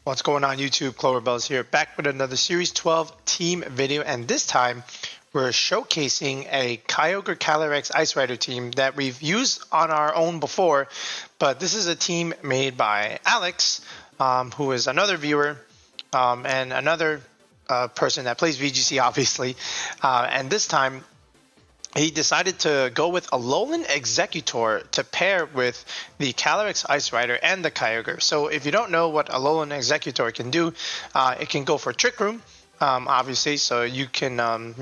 What's going on YouTube? Cloverbells here, back with another Series 12 team video, and this time we're showcasing a Kyogre Calyrex Ice Rider team that we've used on our own before, but this is a team made by Alex, who is another viewer and another person that plays VGC, obviously, and this time he decided to go with Alolan Exeggutor to pair with the Calyrex Ice Rider and the Kyogre. So if you don't know what Alolan Exeggutor can do, it can go for Trick Room, obviously, so you can,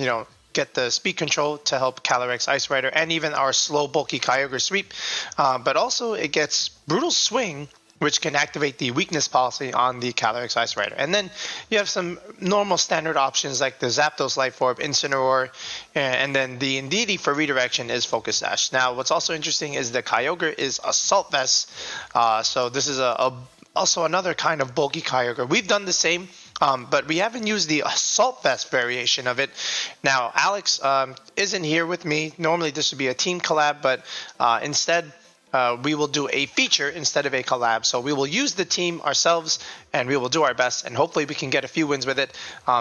get the speed control to help Calyrex Ice Rider and even our slow, bulky Kyogre sweep. But also it gets Brutal Swing, which can activate the weakness policy on the Calyrex Ice Rider. And then you have some normal standard options like the Zapdos Life Orb, Incineroar, and then the Indeedee for redirection is Focus Sash. Now, what's also interesting is the Kyogre is Assault Vest, so this is also another kind of bulky Kyogre. We've done the same, but we haven't used the Assault Vest variation of it. Now, Alex isn't here with me. Normally this would be a team collab, but instead, we will do a feature instead of a collab. So we will use the team ourselves and we will do our best, and hopefully we can get a few wins with it.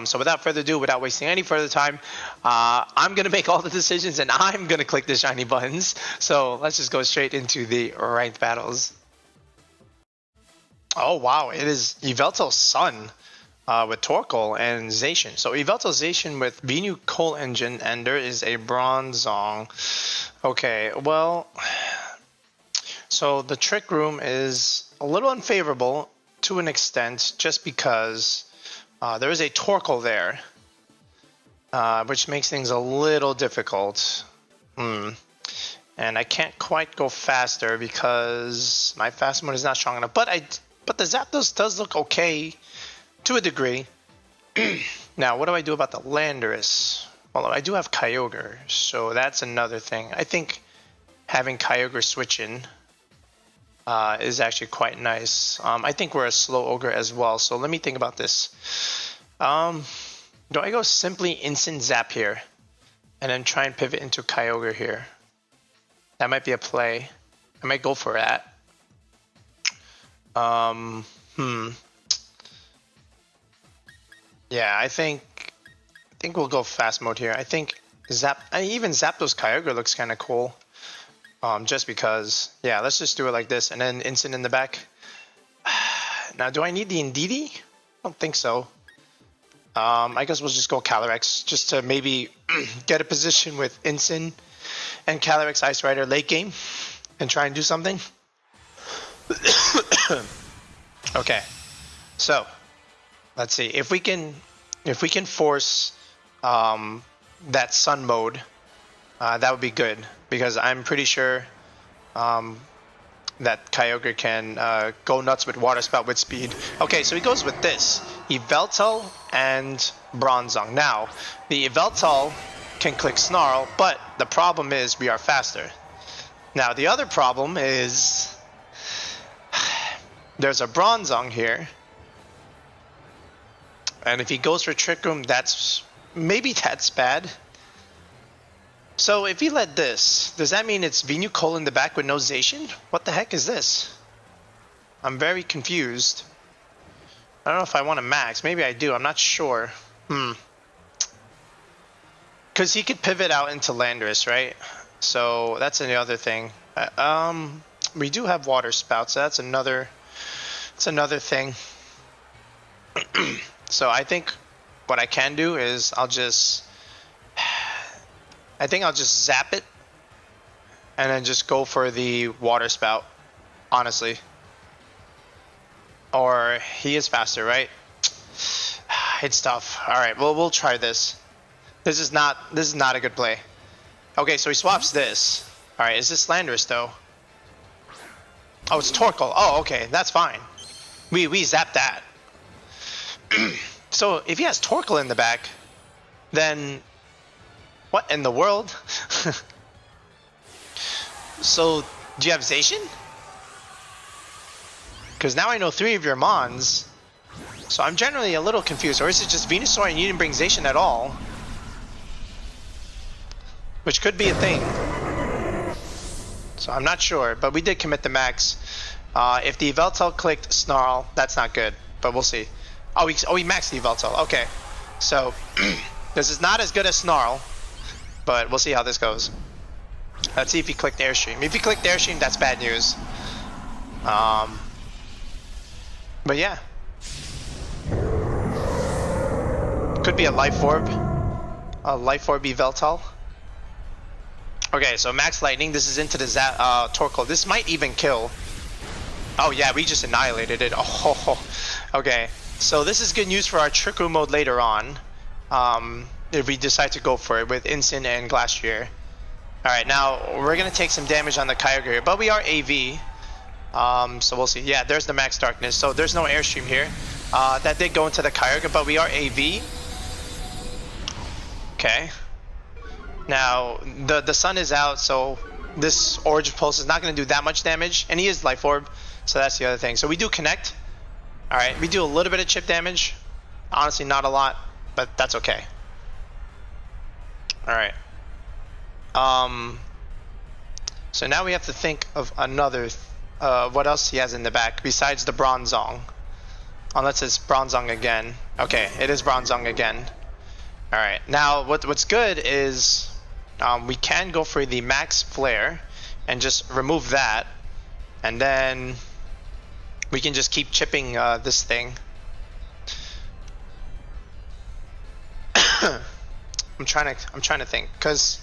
So without further ado, without wasting any further time, I'm going to make all the decisions and I'm going to click the shiny buttons. So let's just go straight into the ranked battles. Oh wow, it is Yveltal's son with Torkoal and Zacian. So Yveltal Zacian with Venusaur engine, and there is a Bronzong. Okay, well, so the Trick Room is a little unfavorable to an extent, just because there is a Torkoal there, which makes things a little difficult. And I can't quite go faster because my fast mode is not strong enough. But the Zapdos does look okay to a degree. Now, what do I do about the Landorus? Well, I do have Kyogre, so that's another thing. I think having Kyogre switch in is actually quite nice. I think we're a slow ogre as well, so let me think about this. Do I go simply instant zap here and then try and pivot into Kyogre here? That might be a play. I might go for that. Yeah, I think we'll go fast mode here. I think even Zapdos Kyogre looks kind of cool. Just because, yeah, let's just do it like this, and then instant in the back. Now, do I need the Indeedee? I don't think so. I guess we'll just go Calyrex, just to maybe get a position with Instant and Calyrex Ice Rider late game, and try and do something. Okay, so let's see if we can force that Sun mode. That would be good, because I'm pretty sure that Kyogre can go nuts with Water Spout with speed. Okay, so he goes with this, Yveltal and Bronzong. Now, the Yveltal can click Snarl, but the problem is we are faster. Now, the other problem is there's a Bronzong here, and if he goes for Trick Room, maybe that's bad. So if he led this, does that mean it's Venusaur in the back with no Zacian? What the heck is this? I'm very confused. I don't know if I want to max. Maybe I do. I'm not sure. Because he could pivot out into Landorus, right? So that's the other thing. We do have Water Spout, so that's another thing. So I think what I can do is I'll just zap it and then just go for the Water Spout, honestly. Or he is faster, right? It's tough. All right, well, we'll try this. This is not a good play. Okay, so he swaps this. All right, is this Landorus though? Oh, it's Torkoal. Oh, okay, that's fine. We zap that. So if he has Torkoal in the back, then what in the world? So, do you have Zacian? Because now I know 3 of your Mons. So I'm generally a little confused. Or is it just Venusaur and you didn't bring Zacian at all? Which could be a thing. So I'm not sure, but we did commit the max. If the Yveltal clicked Snarl, that's not good. but we'll see. Oh, he maxed the Yveltal. Okay, so this is not as good as Snarl, but we'll see how this goes. Let's see if he clicked Airstream. If he clicked Airstream, that's bad news. But yeah. Could be a Life Orb. A Life Orb Yveltal. Okay, so Max Lightning. This is into the Torkoal. This might even kill. Oh yeah, we just annihilated it. Oh, okay. So this is good news for our Trick Room mode later on. If we decide to go for it with Incin and Glastrier. Alright, now we're going to take some damage on the Kyogre here, but we are AV. So we'll see. Yeah, there's the Max Darkness. So there's no Airstream here. That did go into the Kyogre, but we are AV. Okay. Now, the sun is out, so this Origin Pulse is not going to do that much damage. And he is Life Orb, so that's the other thing. So we do connect. Alright, we do a little bit of chip damage. Honestly, not a lot, but that's okay. Alright. So now we have to think of another, what else he has in the back besides the Bronzong. Unless it's Bronzong again. Okay, it is Bronzong again. Alright, now what's good is we can go for the Max Flare and just remove that. And then we can just keep chipping this thing. I'm trying to think, cause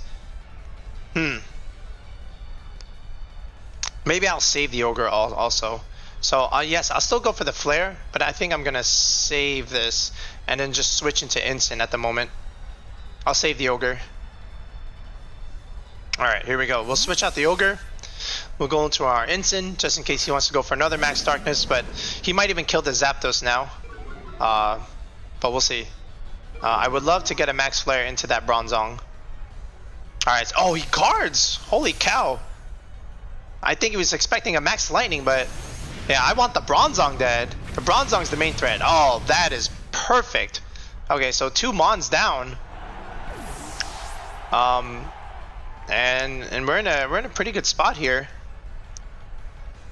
maybe I'll save the Ogre also. So yes, I'll still go for the Flare, but I think I'm gonna save this and then just switch into Incin at the moment. I'll save the Ogre. Alright, here we go. We'll switch out the Ogre. We'll go into our Incin just in case he wants to go for another Max Darkness, but he might even kill the Zapdos now. But we'll see. I would love to get a Max Flare into that Bronzong. Alright, oh, he guards! Holy cow! I think he was expecting a Max Lightning, but yeah, I want the Bronzong dead. The Bronzong's the main threat. Oh, that is perfect. Okay, so 2 Mons down. And we're in a pretty good spot here.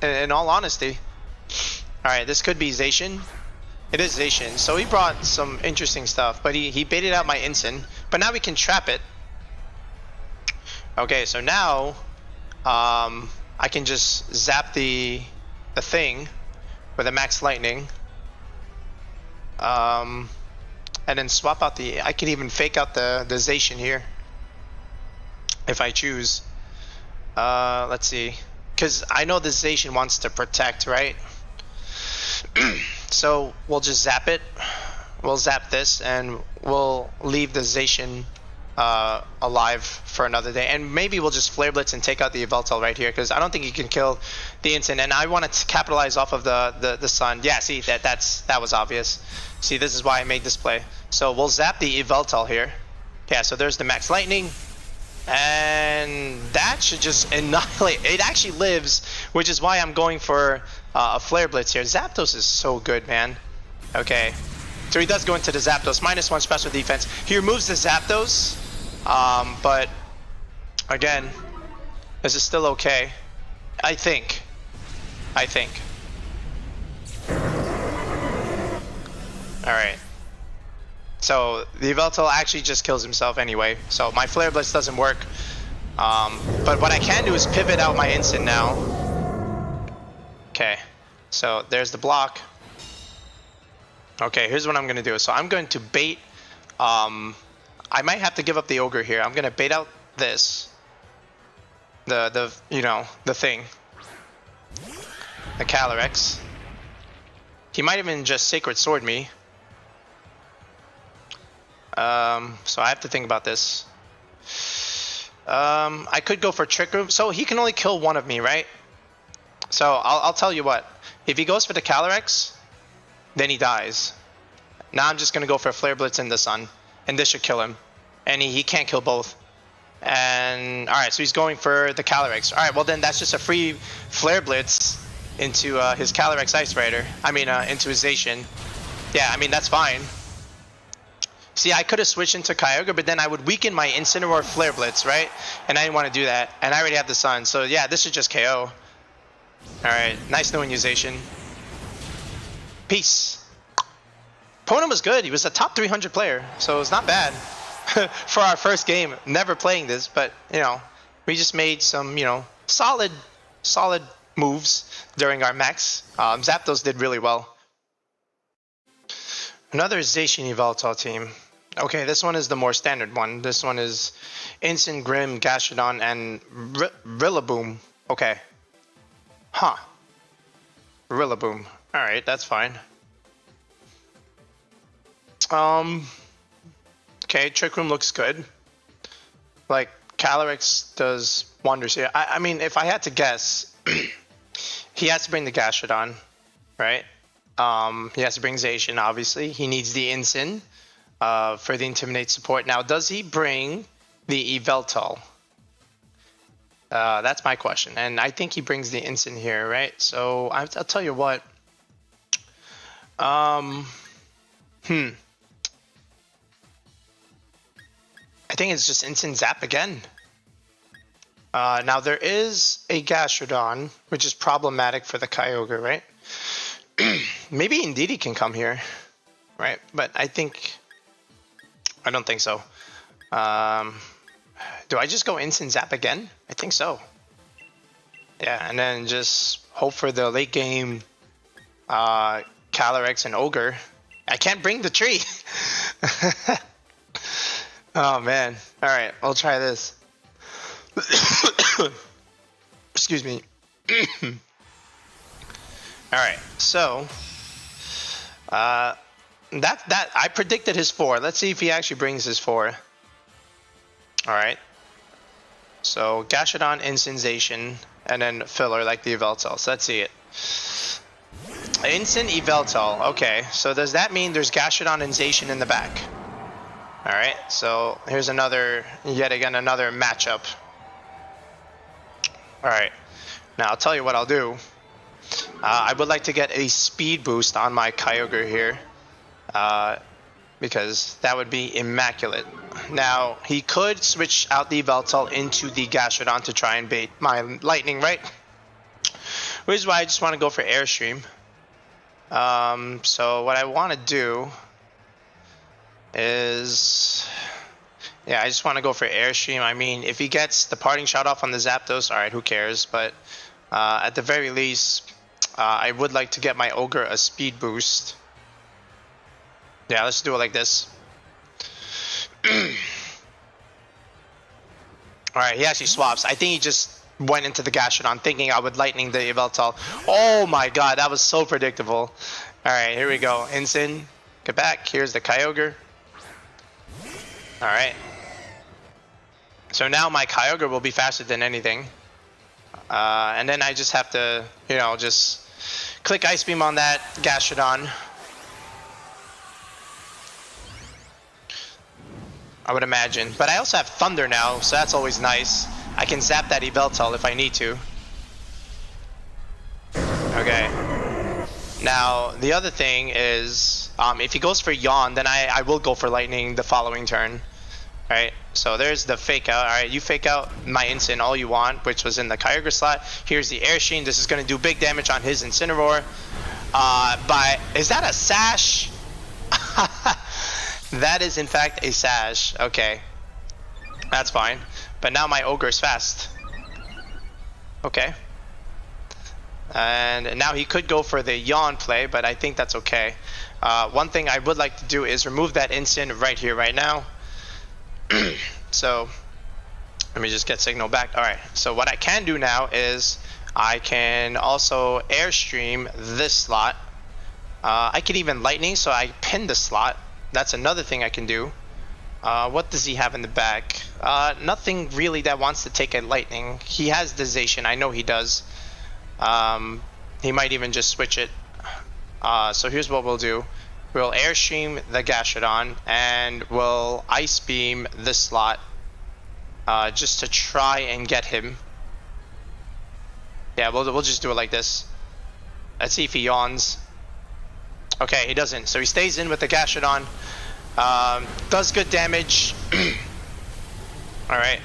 In all honesty. Alright, this could be Zacian. It is Zacian. So he brought some interesting stuff, but he baited out my Incin. But now we can trap it. Okay, so now I can just zap the thing with a Max Lightning. And then swap out the... I can even fake out the Zacian here. If I choose. Let's see. Because I know the Zacian wants to protect, right? So we'll just zap it. We'll zap this and we'll leave the Zacian alive for another day. And maybe we'll just Flare Blitz and take out the Yveltal right here, because I don't think he can kill the Incin. And I want to capitalize off of the sun. Yeah, see, that was obvious. See, this is why I made this play. So we'll zap the Yveltal here. Yeah, so there's the Max Lightning. And that should just annihilate. It actually lives, which is why I'm going for a Flare Blitz here. Zapdos is so good, man. Okay. So he does go into the Zapdos. -1 special defense. He removes the Zapdos. But again, this is still okay. I think. Alright. So the Yveltal actually just kills himself anyway. So my Flare Blitz doesn't work. But what I can do is pivot out my Incin now. Okay. So there's the block. Okay, here's what I'm going to do. So I'm going to bait. I might have to give up the Ogre here. I'm going to bait out this. The thing. The Calyrex. He might even just Sacred Sword me. So I have to think about this. I could go for Trick Room. So he can only kill one of me, right? So I'll tell you what. If he goes for the Calyrex, then he dies. Now I'm just going to go for a Flare Blitz in the sun. And this should kill him. And he can't kill both. And alright, so he's going for the Calyrex. Alright, well then that's just a free Flare Blitz into his Calyrex Ice Rider. I mean, into his Zacian. Yeah, I mean, that's fine. See, I could have switched into Kyogre, but then I would weaken my Incineroar Flare Blitz, right? And I didn't want to do that. And I already have the sun. So yeah, this should just KO. Alright, nice knowing you, Zacian. Peace. opponent was good. He was a top 300 player, so it's not bad for our first game. Never playing this, but you know, we just made some, you know, solid moves during our max. Zapdos did really well. Another Zacian Yveltal team. Okay, this one is the more standard one. This one is Incin, Grimm, Gastrodon, and Rillaboom. Okay. Huh. Rillaboom. Alright, that's fine. Okay, Trick Room looks good. Like, Calyrex does wonders here. I mean, if I had to guess, he has to bring the Gastrodon, right? He has to bring Zacian, obviously. He needs the Incin for the Intimidate support. Now, does he bring the Yveltal? That's my question. And I think he brings the Incin here, right? So, I'll tell you what. I think it's just Instant Zap again. Now there is a Gastrodon, which is problematic for the Kyogre, right? Maybe indeed he can come here, right? But I don't think so. Do I just go Instant Zap again? I think so. Yeah, and then just hope for the late game Calyrex and Ogre. I can't bring the tree. Oh man. Alright, I'll try this. Excuse me. Alright, so that I predicted his 4. Let's see if he actually brings his 4. Alright. So Gastrodon, Zacian, and then filler like the Yveltal. So let's see it. Instant Yveltal. Okay, so does that mean there's Gastrodon and Zacian in the back? Alright, so here's yet again another matchup. Alright, now I'll tell you what I'll do. I would like to get a speed boost on my Kyogre here. Because that would be immaculate. Now, he could switch out the Yveltal into the Gastrodon to try and bait my lightning, right? Which is why I just want to go for Airstream. So what I want to do is, yeah, I just want to go for Airstream. I mean, if he gets the parting shot off on the Zapdos, alright, who cares? But at the very least, I would like to get my Ogre a speed boost. Yeah, let's do it like this. Alright, he actually swaps. I think he just went into the Gastrodon thinking I would lightning the Yveltal. Oh my god, that was so predictable. Alright, here we go. Incin, get back. Here's the Kyogre. Alright. So now my Kyogre will be faster than anything. And then I just have to, you know, just click Ice Beam on that Gastrodon. I would imagine. But I also have Thunder now, so that's always nice. I can zap that Yveltal if I need to. Okay. Now, the other thing is, if he goes for Yawn, then I will go for Lightning the following turn. Alright, so there's the Fake Out. Alright, you Fake Out my Incin all you want, which was in the Kyogre slot. Here's the Airstream. This is going to do big damage on his Incineroar. Is that a Sash? That is in fact a Sash. Okay. That's fine. But now my Ogre is fast. Okay. And now he could go for the Yawn play, but I think that's okay. One thing I would like to do is remove that Incin right here, right now. So, let me just get signal back. Alright, so what I can do now is I can also Airstream this slot. I can even Lightning, so I pin the slot. That's another thing I can do. What does he have in the back? Nothing really that wants to take a Lightning. He has the Zacian, I know he does. He might even just switch it. So here's what we'll do. We'll Airstream the Gastrodon, and we'll Ice Beam this slot. Just to try and get him. Yeah, we'll just do it like this. Let's see if he yawns. Okay, he doesn't. So he stays in with the Gastrodon. Does good damage. Alright.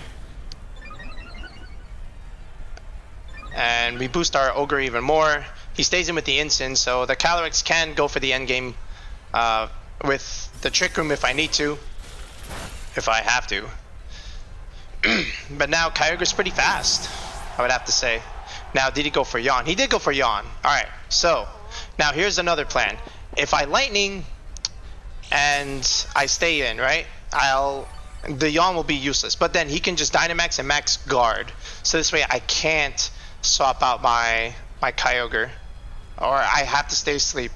And we boost our Ogre even more. He stays in with the Incin, so the Calyrex can go for the endgame with the Trick Room if I need to, if I have to. But now Kyogre's pretty fast, I would have to say. Now, did he go for Yawn? He did go for Yawn. Alright, so now here's another plan. If I Lightning and I stay in, right, the Yawn will be useless. But then he can just Dynamax and max Guard. So this way I can't swap out my Kyogre. Or I have to stay asleep.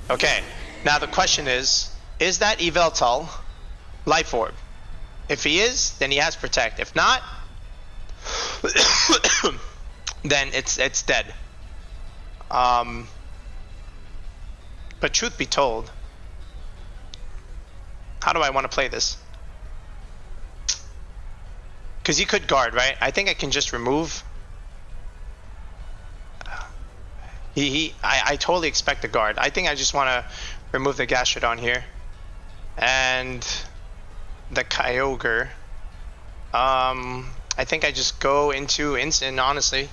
Okay, now the question is that Yveltal Life Orb? If he is, then he has Protect. If not, then it's dead. But truth be told, how do I want to play this? Because he could Guard, right? I think I can just remove. I totally expect the Guard. I think I just want to remove the Gastrodon here. And the Kyogre. I think I just go into Incin, honestly.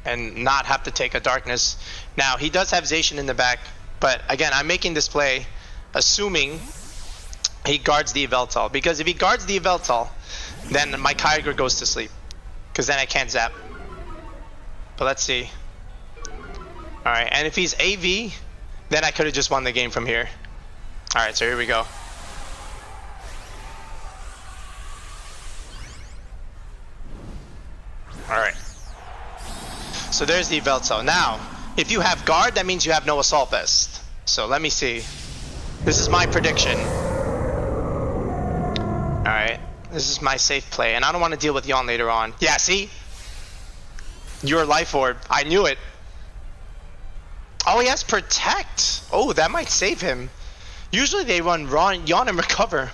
And not have to take a Darkness. Now, he does have Zacian in the back. But again, I'm making this play assuming he guards the Yveltal. Because if he guards the Yveltal, then my Kyogre goes to sleep. Because then I can't zap. But let's see. Alright, and if he's AV, then I could have just won the game from here. Alright, so here we go. Alright. So there's the Yveltal. Now, if you have Guard, that means you have no Assault Vest. So let me see. This is my prediction. Alright. This is my safe play. And I don't want to deal with Yawn later on. Yeah, see? Your Life Orb. I knew it. Oh, he has Protect. Oh, that might save him. Usually they run Yawn and Recover.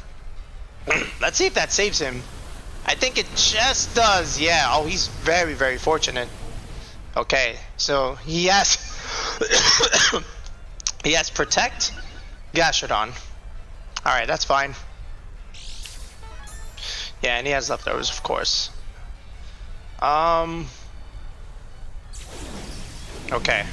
Let's see if that saves him. I think it just does. Yeah. Oh, he's very, very fortunate. Okay. So he has... he has Protect, Gastrodon. Alright, that's fine. Yeah, and he has leftovers, of course. Okay.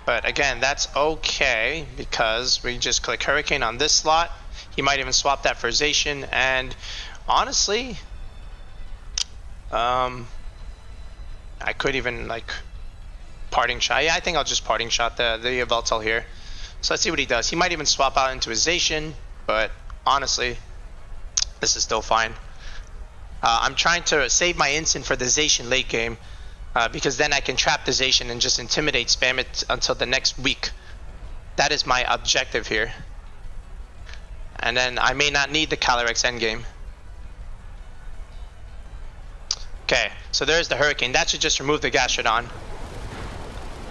But again, that's okay because we just click Hurricane on this slot. He might even swap that for Zacian, and honestly, I could even like Parting Shot. Yeah, I think I'll just Parting Shot the Yveltal here. So let's see what he does. He might even swap out into his Zacian, but honestly, this is still fine. I'm trying to save my Incin for the Zacian late game. Because then I can trap the Zacian and just intimidate, spam it until the next week. That is my objective here. And then I may not need the Calyrex endgame. Okay, so there's the Hurricane. That should just remove the Gastrodon.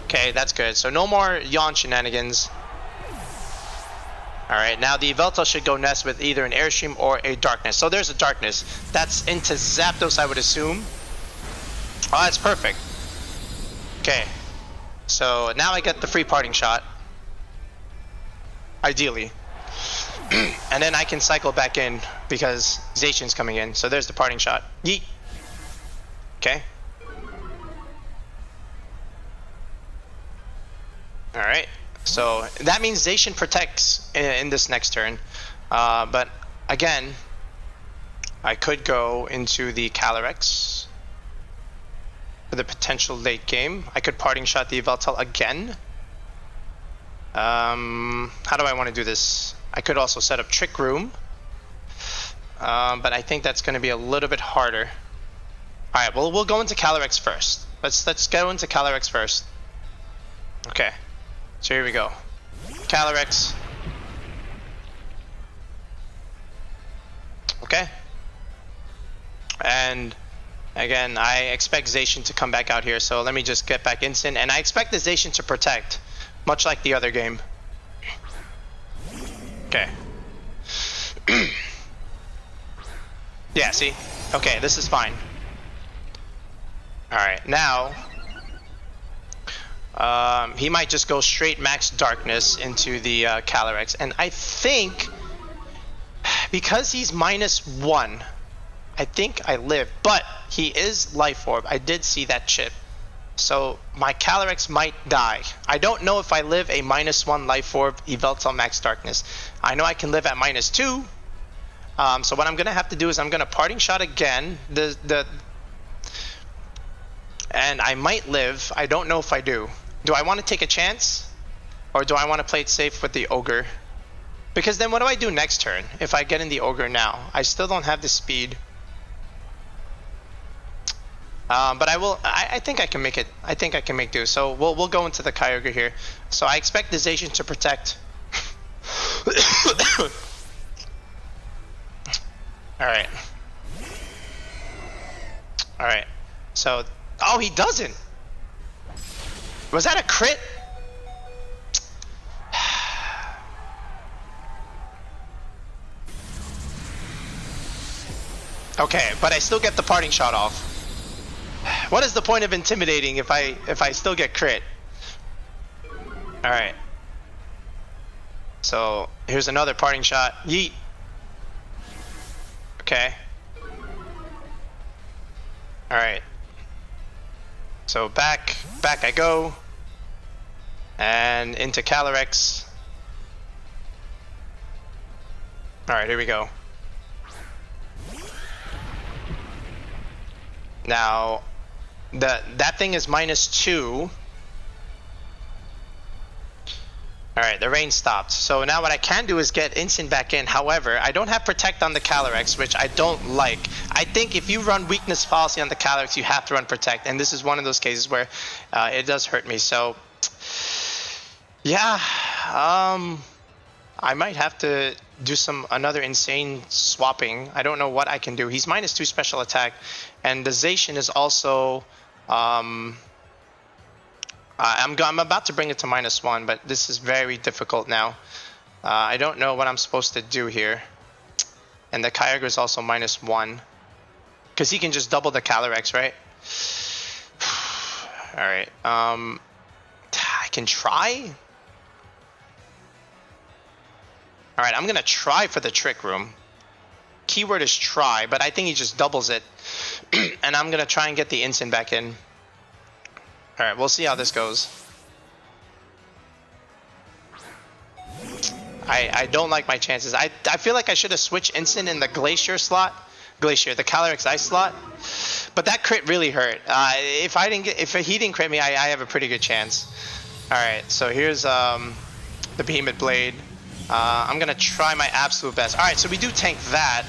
Okay, that's good. So no more Yawn shenanigans. Alright, now the Yveltal should go Nest with either an Airstream or a Darkness. So there's a Darkness. That's into Zapdos, I would assume. Oh, that's perfect. Okay. So now I get the free Parting Shot. Ideally. And then I can cycle back in because Zacian's coming in. So there's the Parting Shot. Yeet. Okay. Alright. So that means Zacian protects in this next turn. But again, I could go into the Calyrex for the potential late game. I could Parting Shot the Yveltal again. How do I want to do this? I could also set up Trick Room. But I think that's going to be a little bit harder. Alright, well, we'll go into Calyrex first. Let's go into Calyrex first. Okay. So here we go. Calyrex. Okay. And again, I expect Zacian to come back out here, so let me just get back Incin. And I expect the Zacian to protect, much like the other game. Okay. Yeah, see? Okay, this is fine. Alright, now he might just go straight max Darkness into the Calyrex. And I think because he's -1, I think I live. But he is Life Orb. I did see that chip. So my Calyrex might die. I don't know if I live a -1 Life Orb Yveltal Max Darkness. I know I can live at -2. So what I'm gonna have to do is I'm gonna Parting Shot again. And I might live. I don't know if I do. Do I want to take a chance? Or do I want to play it safe with the Ogre? Because then what do I do next turn if I get in the Ogre now? I still don't have the speed. But I will. I think I can make it. I think I can make do. So we'll go into the Kyogre here. So I expect the Zacian to protect. All right. All right. So oh, he doesn't. Was that a crit? Okay, but I still get the Parting Shot off. What is the point of intimidating if I still get crit? All right. So here's another Parting Shot. Yeet. Okay. All right. So back I go, and into Calyrex. All right, here we go. Now, that thing is -2. Alright, the rain stopped. So now what I can do is get Instant back in. However, I don't have Protect on the Calyrex, which I don't like. I think if you run Weakness Policy on the Calyrex, you have to run Protect. And this is one of those cases where it does hurt me. So, yeah. I might have to do another insane swapping. I don't know what I can do. He's -2 special attack. And the Zacian is also... I'm about to bring it to -1, but this is very difficult now. I don't know what I'm supposed to do here. And the Kyogre is also -1. Because he can just double the Calyrex, right? Alright. I can try? Alright, I'm going to try for the Trick Room. Keyword is try, but I think he just doubles it. And I'm going to try and get the Instant back in. Alright, we'll see how this goes. I don't like my chances. I feel like I should have switched Instant in the Glacier slot. Glacier, the Calyrex Ice slot. But that crit really hurt. If he didn't crit me, I have a pretty good chance. Alright, so here's the Behemoth Blade. I'm gonna try my absolute best. Alright, so we do tank that.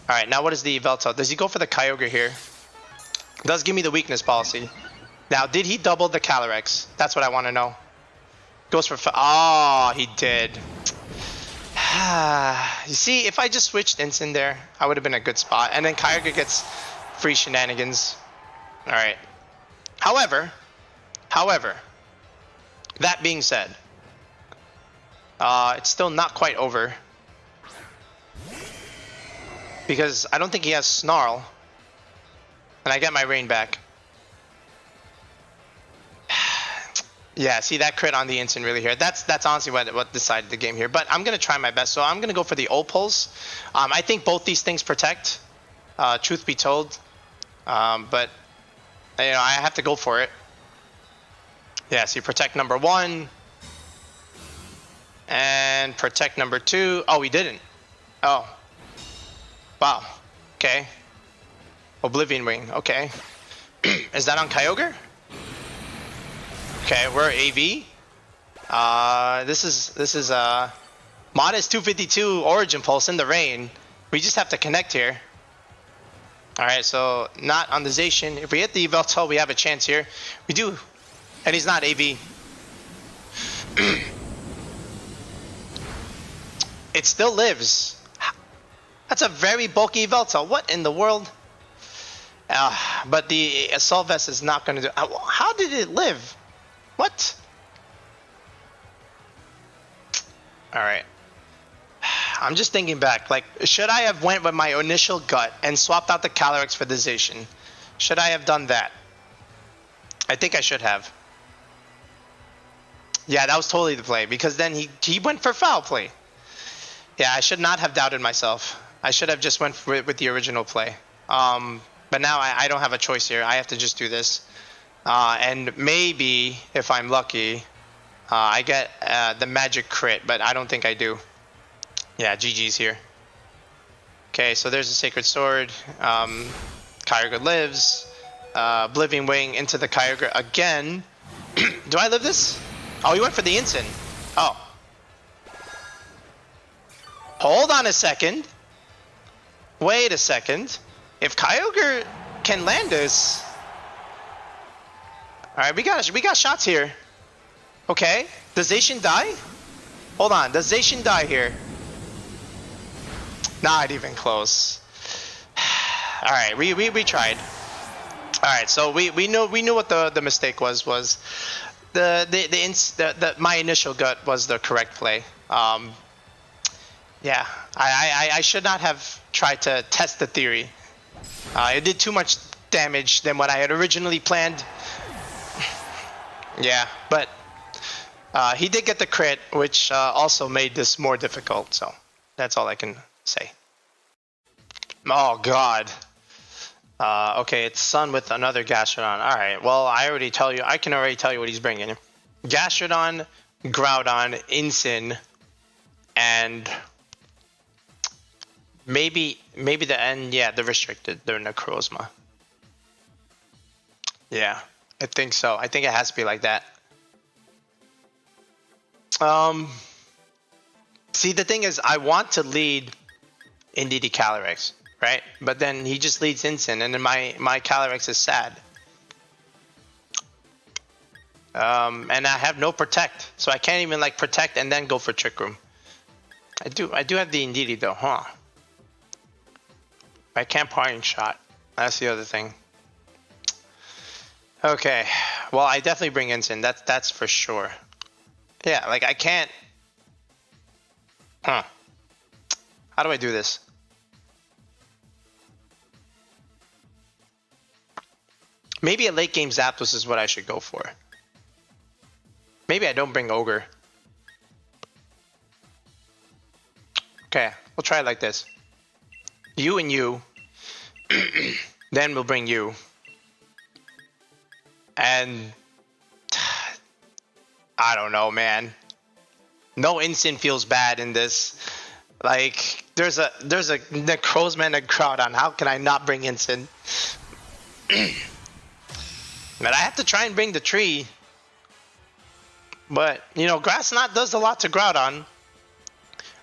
Alright, now what is the Yveltal? Does he go for the Kyogre here? Does give me the Weakness Policy. Now, did he double the Calyrex? That's what I want to know. Goes for... Oh, he did. You see, if I just switched Instant there, I would have been a good spot. And then Kyogre gets free shenanigans. Alright. However, that being said, it's still not quite over. Because I don't think he has Snarl. And I get my Rain back. Yeah, see that crit on the Instant really here. That's honestly what decided the game here. But I'm gonna try my best. So I'm gonna go for the Ult Pulse. I think both these things protect. Truth be told, but you know I have to go for it. Yeah, see protect number 1 and protect number 2. Oh, we didn't. Oh, wow. Okay. Oblivion Wing. Okay. Is that on Kyogre? Okay, we're AV. This is Modest 252 Origin Pulse in the rain. We just have to connect here. Alright, so not on the Zacian. If we hit the Yveltal, we have a chance here. We do. And he's not AV. It still lives. That's a very bulky Yveltal. What in the world? But the Assault Vest is not going to do... How did it live? What? Alright. I'm just thinking back. Like, should I have went with my initial gut and swapped out the Calyrex for the Zacian? Should I have done that? I think I should have. Yeah, that was totally the play. Because then he went for foul play. Yeah, I should not have doubted myself. I should have just went with the original play. But now I don't have a choice here. I have to just do this. And maybe, if I'm lucky, I get the magic crit, but I don't think I do. Yeah, GG's here. Okay, so there's a Sacred Sword. Kyogre lives. Oblivion Wing into the Kyogre again. Do I live this? Oh, he went for the Incin. Oh. Hold on a second. Wait a second. If Kyogre can land this... Alright, we got shots here. Okay. Does Zacian die? Hold on. Does Zacian die here? Not even close. Alright, we tried. Alright, so we knew what the mistake was my initial gut was the correct play. Yeah, I should not have tried to test the theory. It did too much damage than what I had originally planned. Yeah, but he did get the crit, which also made this more difficult, so that's all I can say. Oh god. Okay, it's Sun with another Gastrodon. Alright, well I can already tell you what he's bringing. Gastrodon, Groudon, Incin, and maybe the end, yeah, the restricted, the Necrozma. Yeah, I think so. I think it has to be like that. See, the thing is, I want to lead Indeedee Calyrex, right? But then he just leads Incin, and then my Calyrex is sad. And I have no protect, so I can't even like protect and then go for Trick Room. I do have the Indeedee though, huh? I can't parting shot. That's the other thing. Okay, well I definitely bring Incin. That's for sure. Yeah, like I can't. Huh? How do I do this? Maybe a late game Zapdos is what I should go for. Maybe I don't bring Ogre. Okay, we'll try it like this. You and you. Then we'll bring you. And I don't know, man. No Incin feels bad in this. Like there's a Necrozma and a Groudon. How can I not bring Incin? But I have to try and bring the tree. But you know, Grass Knot does a lot to Groudon.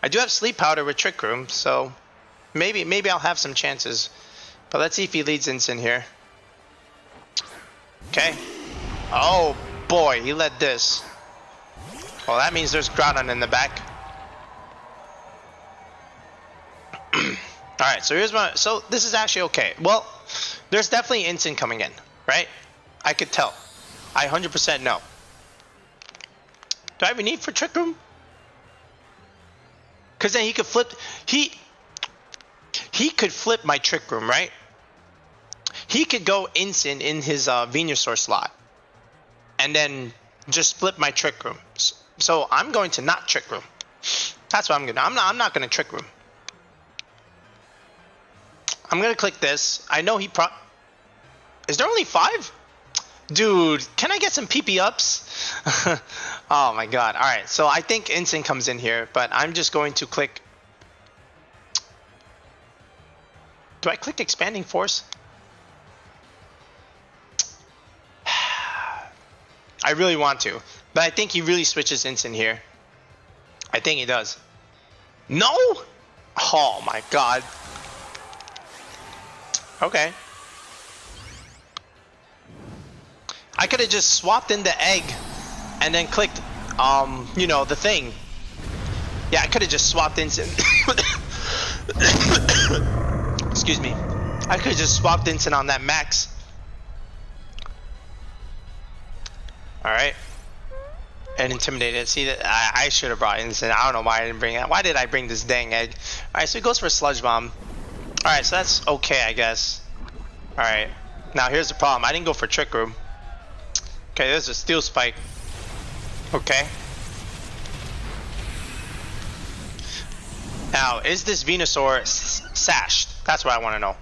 I do have Sleep Powder with Trick Room, so maybe I'll have some chances. But let's see if he leads Incin here. Okay. Oh boy, he led this. Well, that means there's Groudon in the back. Alright, so so this is actually okay. Well, there's definitely Incin coming in, right? I could tell. I 100% know. Do I have a need for Trick Room? Because then he could flip. He could flip my Trick Room, right? He could go Incin in his Venusaur slot, and then just flip my Trick Room. So I'm going to not Trick Room. That's what I'm gonna. I'm not gonna Trick Room. I'm gonna click this. I know he Is there only 5? Dude, can I get some PP ups? Oh my god. Alright, so I think Incin comes in here, but I'm just going to click. Do I click Expanding Force? I really want to, but I think he really switches Incin here. I think he does. No? Oh my god. Okay. I could have just swapped in the egg and then clicked, you know, the thing. Yeah, I could have just swapped Incin. Excuse me. I could have just swapped Incin on that max. Alright. And intimidated. See, that I should have brought Incin. I don't know why I didn't bring it. Why did I bring this dang egg? Alright, so he goes for a Sludge Bomb. Alright, so that's okay, I guess. Alright. Now here's the problem. I didn't go for Trick Room. Okay, there's a Steel Spike. Okay. Now, is this Venusaur sashed? That's what I want to know.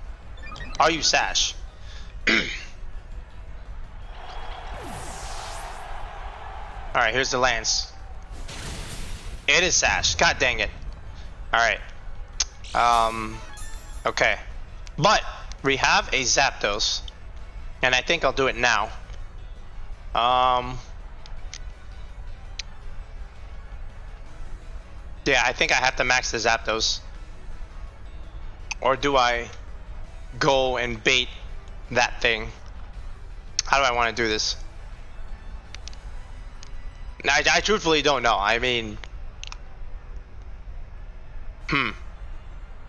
Are you sash? Alright, here's the lance. It is Sash. God dang it. Alright. Okay. But we have a Zapdos. And I think I'll do it now. Yeah, I think I have to max the Zapdos. Or do I go and bait that thing? How do I want to do this? I truthfully don't know. I mean...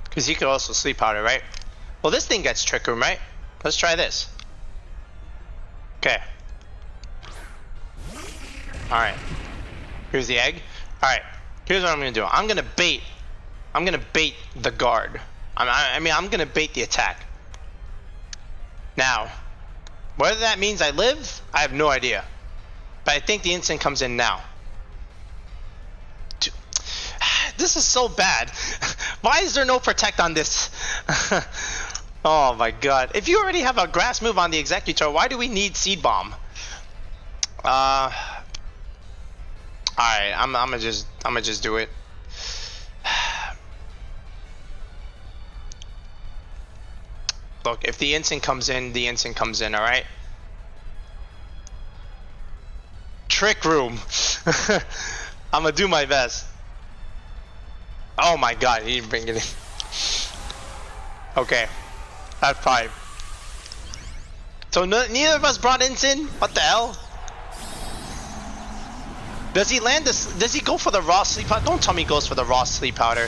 Because he could also Sleep Powder, right? Well, this thing gets Trick Room, right? Let's try this. Okay. Alright. Here's the egg. Alright. Here's what I'm gonna do. I'm gonna bait the guard. I'm gonna bait the attack. Now, whether that means I live, I have no idea. But I think the instant comes in now. This is so bad. Why is there no protect on this? Oh my god. If you already have a grass move on the Exeggutor, why do we need Seed Bomb? Alright, I'm gonna just do it. Look, if the instant comes in, the instant comes in, alright? Trick Room. I'm gonna do my best. Oh my god, he didn't bring it in. Okay, that's 5. So neither of us brought Instant? What the hell? Does he land this? Does he go for the raw Sleep Powder? Don't tell me he goes for the raw Sleep Powder.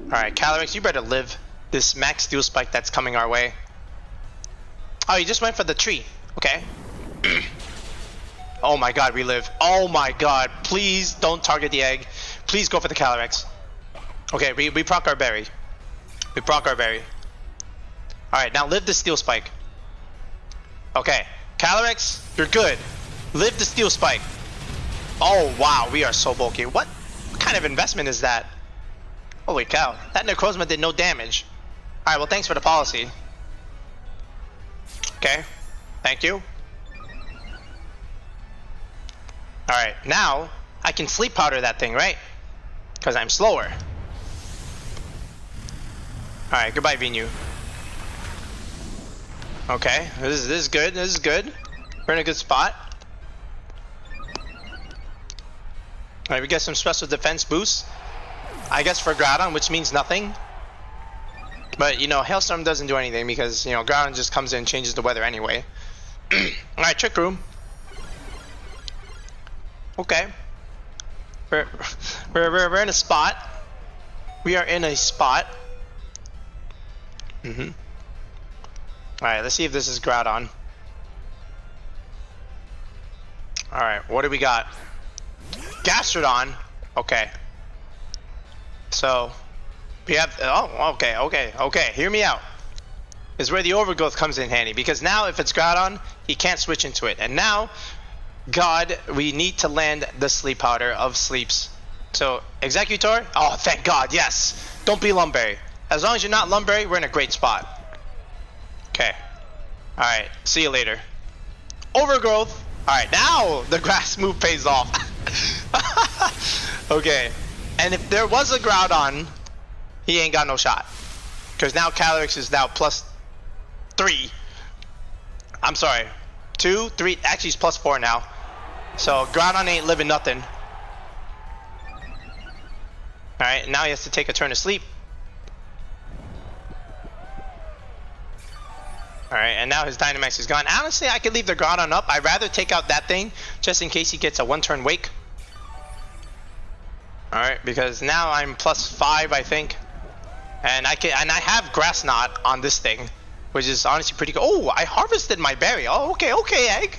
Alright, Calyrex, you better live this max Steel Spike that's coming our way. Oh, he just went for the tree. Okay. Oh my god, we live. Oh my god, please don't target the egg. Please go for the Calyrex. Okay, we proc our berry. We proc our berry. Alright, now live the Steel Spike. Okay, Calyrex, you're good. Live the Steel Spike. Oh wow, we are so bulky. What kind of investment is that? Holy cow, that Necrozma did no damage. Alright, well thanks for the policy. Okay, thank you. Alright, now I can Sleep Powder that thing, right? Because I'm slower. Alright, goodbye Venu. Okay, this is good, this is good. We're in a good spot. Alright, we get some special defense boosts. I guess for Groudon, which means nothing. But, you know, Hailstorm doesn't do anything because, you know, Groudon just comes in and changes the weather anyway. Alright, Trick Room. Okay. We're in a spot. We are in a spot. Alright, let's see if this is Groudon. Alright, what do we got? Gastrodon. Okay. So, we have... Oh, okay. Hear me out. Is where the Overgrowth comes in handy. Because now, if it's Groudon, he can't switch into it. And now... God, we need to land the Sleep Powder of Sleeps. So, Exeggutor? Oh, thank God, yes. Don't be Lumberry. As long as you're not Lumberry, we're in a great spot. Okay. Alright, see you later. Overgrowth. Alright, now the grass move pays off. Okay. And if there was a Groudon, he ain't got no shot. Because now Calyrex is now +3. I'm sorry. 2, 3, actually he's +4 now. So Groudon ain't living nothing. Alright, now he has to take a turn of sleep. Alright, and now his Dynamax is gone. Honestly, I could leave the Groudon up. I'd rather take out that thing just in case he gets a 1-turn wake. Alright, because now I'm +5, I think. And I have Grass Knot on this thing, which is honestly pretty good. Oh, I harvested my berry. Oh, okay, egg.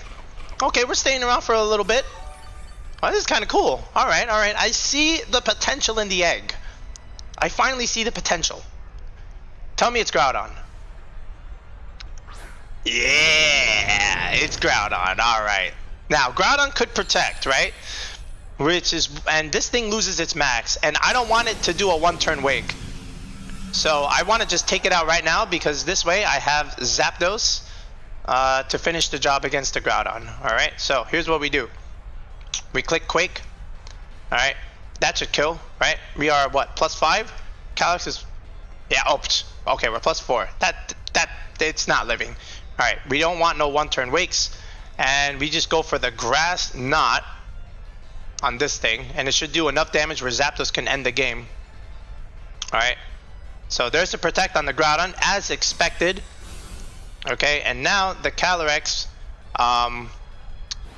Okay, we're staying around for a little bit. Oh, this is kind of cool. Alright. I see the potential in the egg. I finally see the potential. Tell me it's Groudon. Yeah, it's Groudon. Alright. Now, Groudon could protect, right? And this thing loses its max, and I don't want it to do a 1-turn wake. So I want to just take it out right now because this way I have Zapdos. to finish the job against the Groudon. Alright, so here's what we do. We click Quake. Alright, that should kill, right? We are what, +5? Calyrex is, yeah, oh, okay, we're +4. That, it's not living. Alright, we don't want no one-turn wakes, and we just go for the Grass Knot on this thing, and it should do enough damage where Zapdos can end the game. Alright, so there's the Protect on the Groudon, as expected. Okay, and now the Calyrex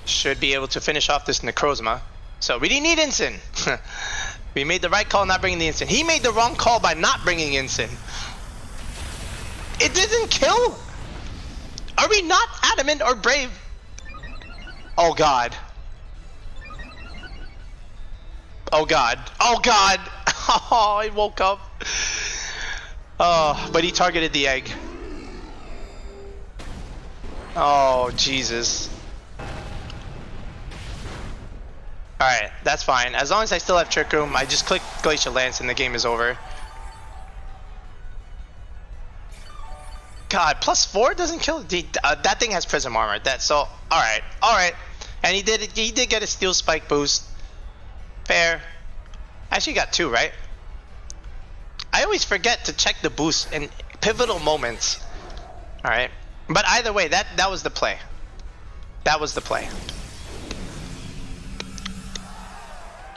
should be able to finish off this Necrozma. So we didn't need Incin. We made the right call not bringing the Incin. He made the wrong call by not bringing Incin. It didn't kill? Are we not adamant or brave? Oh god. Oh god. Oh god. Oh, I woke up. Oh, but he targeted the egg. Oh, Jesus. Alright, that's fine. As long as I still have Trick Room, I just click Glacial Lance and the game is over. God, +4 doesn't kill? That thing has Prism Armor. So, alright. And he did get a Steel Spike boost. Fair. Actually got 2, right? I always forget to check the boost in pivotal moments. Alright. But either way, that was the play. That was the play.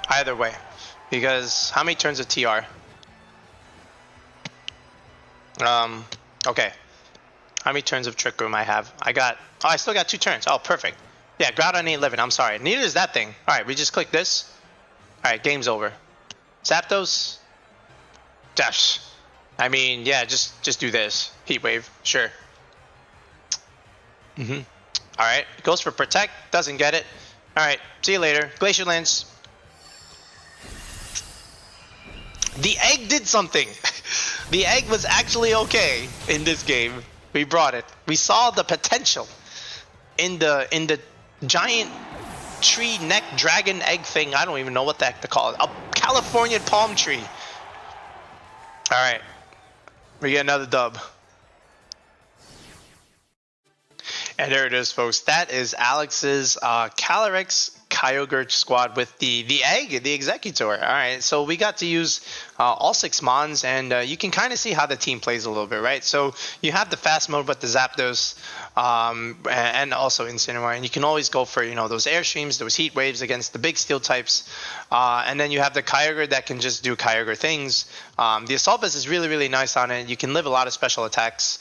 Either way. Because how many turns of TR? Okay. How many turns of Trick Room I have? I still got 2 turns. Oh, perfect. Yeah, Groudon ain't living. I'm sorry. Neither is that thing. Alright, we just click this. Alright, game's over. Zapdos? Dash. I mean, yeah, just do this. Heat Wave. Sure. Alright, goes for Protect. Doesn't get it. Alright, see you later. Glacial Lance. The egg did something. The egg was actually okay in this game. We brought it. We saw the potential in the giant tree neck dragon egg thing. I don't even know what the heck to call it. A California palm tree. Alright. We get another dub. And there it is, folks. That is Alex's Calyrex Kyogre squad with the egg, the Exeggutor. All right, so we got to use all 6 Mons, and you can kind of see how the team plays a little bit, right? So you have the fast mode with the Zapdos, and also Incineroar, and you can always go for, you know, those airstreams, those heat waves against the big steel types, and then you have the Kyogre that can just do Kyogre things. The Assault Vest is really, really nice on it. You can live a lot of special attacks.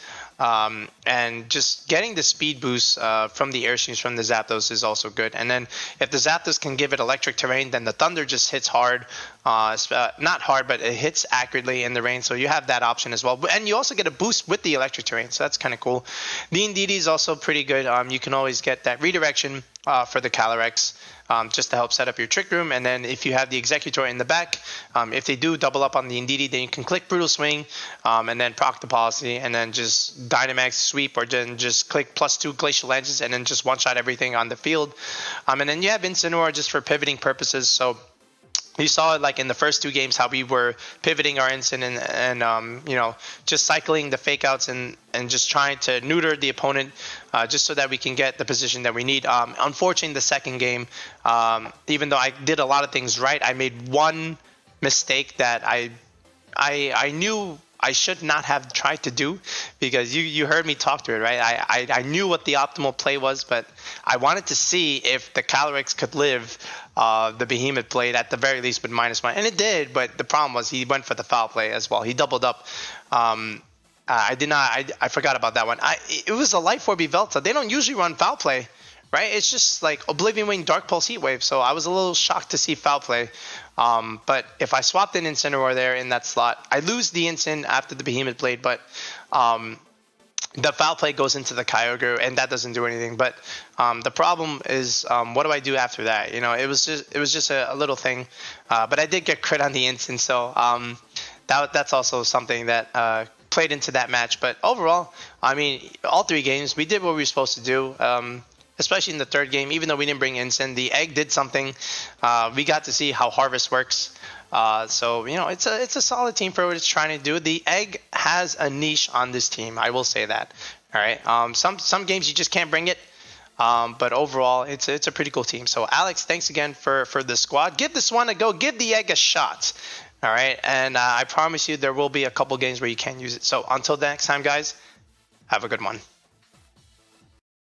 And just getting the speed boost from the airstreams from the Zapdos is also good. And then if the Zapdos can give it electric terrain, then the Thunder just hits hard. Not hard, but it hits accurately in the rain. So you have that option as well. And you also get a boost with the electric terrain. So that's kind of cool. The Indeedee is also pretty good. You can always get that redirection for the Calyrex. Just to help set up your Trick Room. And then if you have the Exeggutor in the back, if they do double up on the Indeedee, then you can click Brutal Swing, and then proc the Policy, and then just Dynamax Sweep, or then just click +2 Glacial Lances, and then just one-shot everything on the field. And then you have Incineroar just for pivoting purposes. So you saw it like in the first 2 games how we were pivoting our Incin and you know, just cycling the fake outs and just trying to neuter the opponent just so that we can get the position that we need. Unfortunately, the second game, even though I did a lot of things right, I made one mistake that I knew I should not have tried to do, because you heard me talk to it, right? I knew what the optimal play was, but I wanted to see if the Calyrex could live the Behemoth Blade at the very least with -1, and it did. But the problem was he went for the foul play as well. He doubled up. I did not. I forgot about that one. It was a Life Orb Yveltal. They don't usually run foul play, right? It's just like Oblivion Wing, Dark Pulse, Heat Wave. So I was a little shocked to see foul play. But if I swapped in Incineroar there in that slot, I lose the Incin after the Behemoth Blade, but the foul play goes into the Kyogre, and that doesn't do anything. But the problem is, what do I do after that? You know, it was just a little thing. But I did get crit on the Incin, so that's also something that played into that match. But overall, I mean, all 3 games we did what we were supposed to do. Especially in the 3rd game, even though we didn't bring Incin, the egg did something. We got to see how Harvest works. So, you know, it's a solid team for what it's trying to do. The egg has a niche on this team, I will say that. All right. Some games you just can't bring it. But overall, it's a pretty cool team. So Alex, thanks again for the squad. Give this one a go. Give the egg a shot. All right. And I promise you there will be a couple games where you can use it. So until the next time, guys, have a good one.